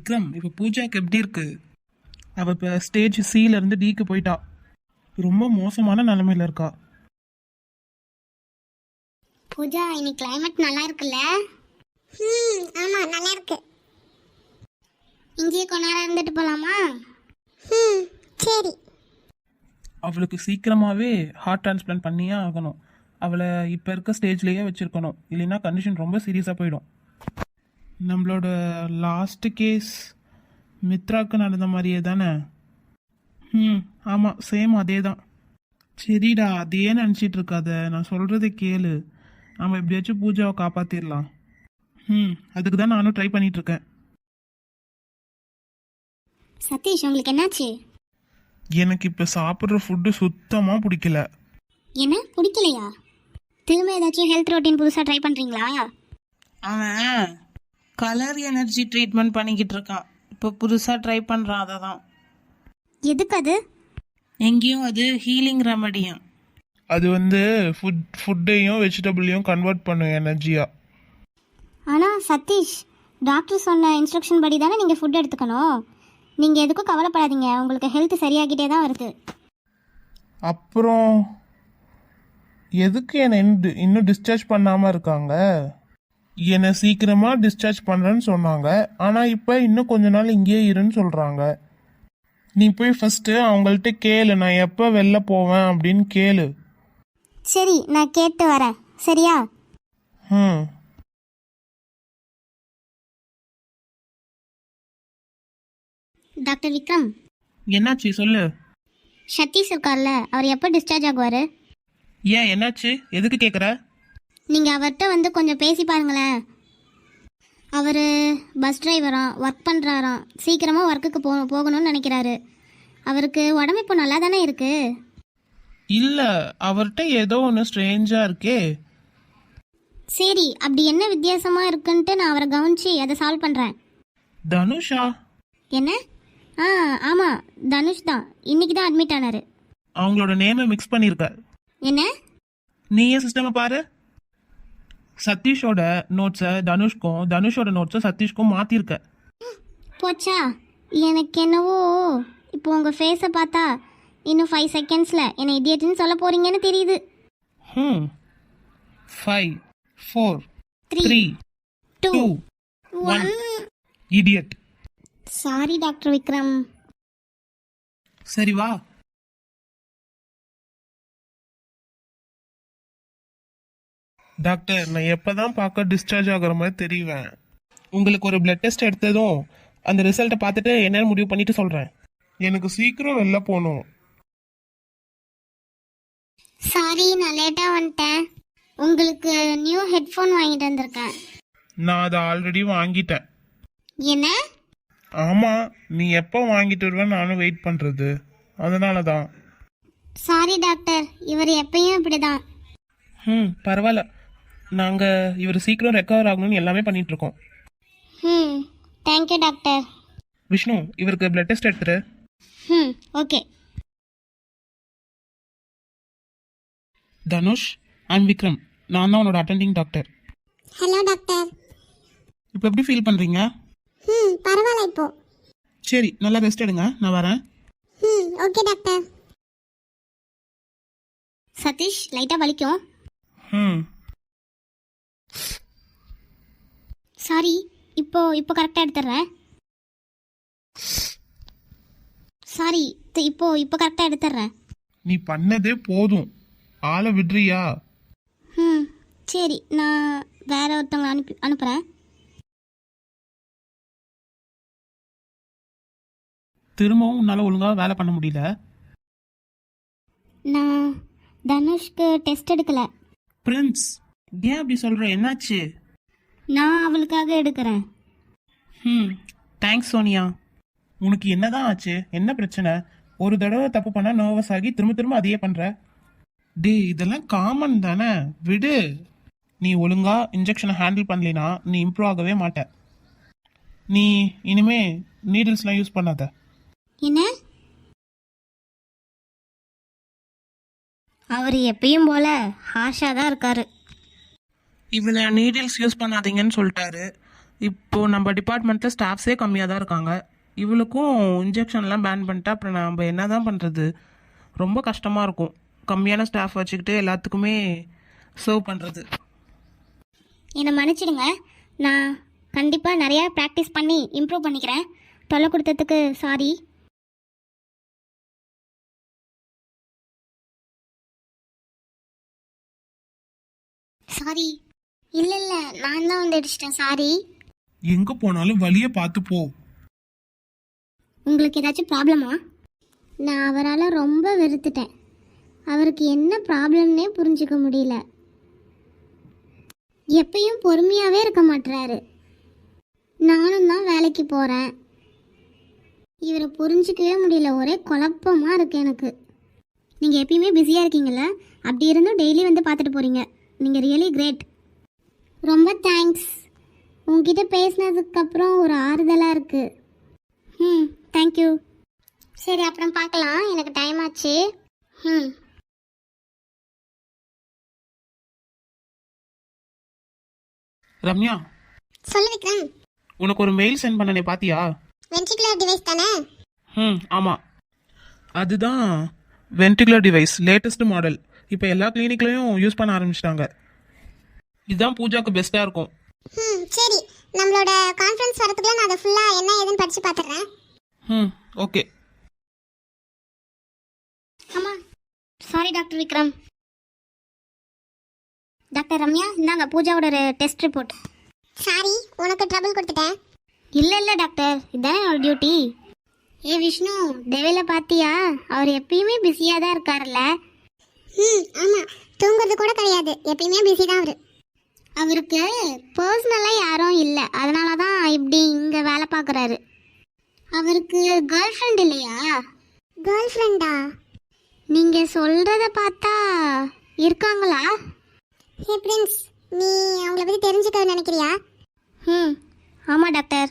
விக்ரம், இப்போ பூஜாக்கு எப்படி இருக்கு? அவ இப்போ ஸ்டேஜ் சில இருந்து டிக்கு போயிட்டா. ரொம்ப மோசமான நிலைமையில இருக்கா. பூஜா, இன்னைக்கு கிளைமேட் நல்லா இருக்குல்ல? ஆமா, நல்லா இருக்கு. இங்கேயே கொஞ்ச நேரம் இருந்துட்டு போலாமா? சரி. அவளுக்கு சீக்கிரமாவே ஹார்ட் டிரான்ஸ்பிளான்ட் பண்ணியே ஆகணும். அவளை இப்போ இருக்க ஸ்டேஜ்லேயே வச்சிருக்கணும், இல்லைன்னா கண்டிஷன் ரொம்ப சீரியஸாக போயிடும். நம்மளோட லாஸ்ட் கேஸ் மித்ராக்கு நடந்த மாதிரியே தானே? ஆமாம், சேம் அதே தான். சரிடா, அதையே நினச்சிட்டு இருக்காத, நான் சொல்கிறத கேளு. நம்ம எப்படியாச்சும் பூஜாவை காப்பாற்றிடலாம். அதுக்கு தான் நானும் ட்ரை பண்ணிட்டு இருக்கேன். சதீஷ், உங்களுக்கு என்னாச்சு? எனக்கு இப்போ சாப்பிட்ற ஃபுட்டு சுத்தமாக பிடிக்கல. என்ன பிடிக்கலையா? திரும்ப ஏதாச்சும் ஹெல்த் ரொட்டீன் புதுசாக ட்ரை பண்ணுறீங்களா? அவன் கலர் எனர்ஜி ட்ரீட்மெண்ட் பண்ணிக்கிட்டு இருக்கான். இப்போ புதுசாக ட்ரை பண்ணுறான். அதை தான். எதுக்கு அது? எங்கேயும் அது ஹீலிங் ரெமடியும். அது ஃபுட்டையும் வெஜிடபிளையும் கன்வெர்ட் பண்ணும் எனர்ஜியாக. ஆனால் சதீஷ், டாக்டர் சொன்ன இன்ஸ்ட்ரக்ஷன் படி தானே நீங்கள் ஃபுட் எடுத்துக்கணும். நீங்கள் எதுக்கும் கவலைப்படாதீங்க, உங்களுக்கு ஹெல்த் சரியாகிட்டே தான் வருது. அப்புறம் எதுக்கு என்னை இன்னும் டிஸ்சார்ஜ் பண்ணாமல் இருக்காங்க? என்னை சீக்கிரமாக டிஸ்சார்ஜ் பண்ணுறேன்னு சொன்னாங்க, ஆனால் இப்போ இன்னும் கொஞ்ச நாள் இங்கேயே இருன்னு சொல்கிறாங்க. நீ போய் ஃபஸ்ட்டு அவங்கள்ட்ட கேளு, நான் எப்போ வெளில போவேன் அப்படின்னு கேளு. சரி, நான் கேட்டு வரேன். சரியா? டாக்டர் விக்ரம். என்னாச்சு சொல்லு. சதீஷ் இருக்கார்ல, அவர் எப்போ டிஸ்சார்ஜ் ஆகுவார்? ஏன், என்னாச்சு? எதுக்கு கேட்குற? நீங்கள் அவர்கிட்ட கொஞ்சம் பேசி பாருங்களேன். அவர் பஸ் டிரைவராம், ஒர்க் பண்ணுறாராம், சீக்கிரமாக ஒர்க்குக்கு போகணும்னு நினைக்கிறாரு. அவருக்கு உடம்பு இப்போ நல்லா தானே இருக்கு? இல்லை, அவர்கிட்ட ஏதோ ஒன்று ஸ்ட்ரேஞ்சாக இருக்கே. சரி, அப்படி என்ன வித்தியாசமாக இருக்குன்ட்டு நான் அவரை கவனிச்சு அதை சால்வ் பண்ணுறேன். தனுஷா? என்ன? ஆமாம், தனுஷ் தான். இன்னைக்கு தான் அட்மிட் ஆனார். அவங்களோட நேமை மிக்ஸ் பண்ணியிருக்க. என்ன? நீயே சிஸ்டமை பாரு. சதீஷோட நோட்ஸை தனுஷ்க்கும், தனுஷோட நோட்ஸை சதீஷ்க்கும் மாற்றிருக்க. போச்சா? எனக்கு என்னவோ இப்போ உங்கள் ஃபேஸை பார்த்தா இன்னும் 5 செகண்ட்ஸில் என்னை இடியட்னு சொல்ல போகிறீங்கன்னு தெரியுது. 5 4 3 2 1. இடியட். Sorry doctor Vikram. சரி வா. டாக்டர், நான் எப்பதான் பார்க்க டிஸ்சார்ஜ் ஆகுற மாதிரி தெரியுவேன். உங்களுக்கு ஒரு பிளட் டெஸ்ட் எடுத்ததும் அந்த ரிசல்ட்டை பார்த்துட்டு என்னன்னு முடிவு பண்ணிட்டு சொல்றேன். எனக்கு சீக்கிரம் வெளில போகணும். சாரி, நான் லேட்டாக வந்துட்டேன். உங்களுக்கு நியூ ஹெட்ஃபோன் வாங்கிட்டு வந்திருக்கேன். நான் அதை ஆல்ரெடி வாங்கிட்டேன். என்ன? ஆமா, நீ எப்போ வாங்கிட்டு வருவேன்னு நானும் வெயிட் பண்றது, அதனால தான். சாரி டாக்டர், இவர் எப்பயும் இப்படிதான். பரவாயில்ல, நாங்க இவர் சீக்கிரம் ரெக்கவர் ஆகணும்னு எல்லாமே பண்ணிட்டு இருக்கோம். Thank you doctor. விஷ்ணு, இவருக்கு பிளட் டெஸ்ட் எடுத்துரு. ஓகே. தனுஷ், ஐம் விக்ரம். நான் தான் உன்னோட அட்டெண்டிங் டாக்டர். Hello doctor. இப்போ எப்படி ஃபீல் பண்றீங்க? பரவாயில்ல இப்போ. சரி, நல்லா ரெஸ்ட் எடுங்க, நான் வரேன். Okay doctor. சதீஷ், லைட்டாக வலிக்கும். சாரி, இப்போ கரெக்டாக எடுத்துடுறேன். சாரி, இப்போ கரெக்டாக எடுத்துடுறேன். நீ பண்ணதே போதும், ஆளை விடுறியா? சரி, நான் வேற ஒருத்தவங்க அனுப்புகிறேன். திரும்பவும் உன்னால ஒழுங்கா வேலை பண்ண முடியல. நான் தனுஷ்க்கு டெஸ்ட் எடுக்கல. பிரின்ஸ், ஏன் அப்படி சொல்ற? என்னாச்சு? நான் அவளுக்காக எடுக்கிறேன். தேங்க்ஸ் சோனியா. உனக்கு என்னதான் ஆச்சு? என்ன பிரச்சனை? ஒரு தடவை தப்பு பண்ணா நர்வஸ் ஆகி திரும்ப திரும்ப அதையே பண்ற. இதெல்லாம் காமன் தானே, விடு. நீ ஒழுங்கா இன்ஜெக்ஷனை ஹேண்டில் பண்ணலினா நீ இம்ப்ரூவ் ஆகவே மாட்ட. நீ இனிமே நீடில்ஸ்லாம் யூஸ் பண்ணாத. என்ன? அவர் எப்பயும் போல ஹார்ஷாக தான் இருக்காரு. இவளை நீடில்ஸ் யூஸ் பண்ணாதீங்கன்னு சொல்லிட்டாரு. இப்போ நம்ம டிபார்ட்மெண்ட்டில் ஸ்டாஃப்ஸே கம்மியாக தான் இருக்காங்க. இவளுக்கும் இன்ஜெக்ஷன்லாம் பேன் பண்ணிட்டா அப்புறம் நம்ம என்ன தான் பண்ணுறது? ரொம்ப கஷ்டமாக இருக்கும் கம்மியான ஸ்டாஃப் வச்சுக்கிட்டு எல்லாத்துக்குமே சர்வ் பண்ணுறது. என்னை மன்னிச்சிடுங்க. நான் கண்டிப்பாக நிறையா ப்ராக்டிஸ் பண்ணி இம்ப்ரூவ் பண்ணிக்கிறேன். தொல்லை கொடுத்ததுக்கு சாரி. சாரி. இல்லை இல்லை, நான் தான் வந்து அடிச்சிட்டேன். சாரி. எங்க போனாலும் வழியை பார்த்து போ. உங்களுக்கு ஏதாச்சும் ப்ராப்ளமா? நான் அவரால் ரொம்ப வெறுத்துட்டேன். அவருக்கு என்ன ப்ராப்ளம்னே புரிஞ்சுக்க முடியல. எப்பயும் பொறுமையாகவே இருக்க மாட்டுறாரு. நானும் தான் வேலைக்கு போகிறேன். இவரை புரிஞ்சிக்கவே முடியல. ஒரே குழப்பமாக இருக்கு எனக்கு. நீங்கள் எப்பயுமே பிஸியாக இருக்கீங்கள, அப்படி இருந்தும் டெய்லி வந்து பார்த்துட்டு போகிறீங்க. நீங்கள் ரியலி கிரேட். ரொம்ப தேங்க்ஸ். உங்ககிட்ட பேசினதுக்கப்புறம் ஒரு ஆறுதலாக இருக்குது. தேங்க்யூ. சரி, அப்புறம் பார்க்கலாம். எனக்கு டைம் ஆச்சு. ரம்யா, சொல்லு விக்ரம். உனக்கு ஒரு மெயில் சென்ட் பண்ணனே பாத்தியா? வென்ட்ரிகுலர் டிவைஸ் தானே? ஆமாம், அதுதான் வென்டிகுலர் டிவைஸ், லேட்டஸ்ட் மாடல். இப்போ எல்லா கிளினிக்லையும் யூஸ் பண்ண ஆரம்பிச்சிட்டாங்க. இதுதான் பூஜாக்கு பெஸ்ட்டாக இருக்கும். சரி, நம்மளோட கான்ஃபரன்ஸ் வரதுக்குள்ள நான் அதை ஃபுல்லாக என்ன ஏதுன்னு படித்து பார்த்துறேன். ஓகே. ஆமாம், sorry doctor Vikram. Doctor Ramya, இந்தாங்க பூஜாவோட டெஸ்ட் ரிப்போர்ட். சாரி, உனக்கு ட்ரபிள் கொடுத்துட்டேன். இல்லை டாக்டர், இதுதானே என்னோட டியூட்டி. விஷ்ணு, டெவில பார்த்தியா? அவர் எப்பயுமே பிஸியாக தான் இருக்காருல்ல? ஆமாம், தூங்குறது கூட கிடையாது. எப்பயுமே பிஸி தான் அவர். அவருக்கு பர்சனலாக யாரும் இல்லை, அதனால தான் இப்படி இங்கே வேலை பார்க்குறாரு. அவருக்கு கேர்ள் ஃப்ரெண்ட் இல்லையா? கேர்ள் ஃப்ரெண்டா? நீங்கள் சொல்கிறத பார்த்தா இருக்காங்களா? ஹே பிரின்ஸ், நீ அவங்கள பற்றி தெரிஞ்சுக்க நினைக்கிறியா? ஆமாம் டாக்டர்.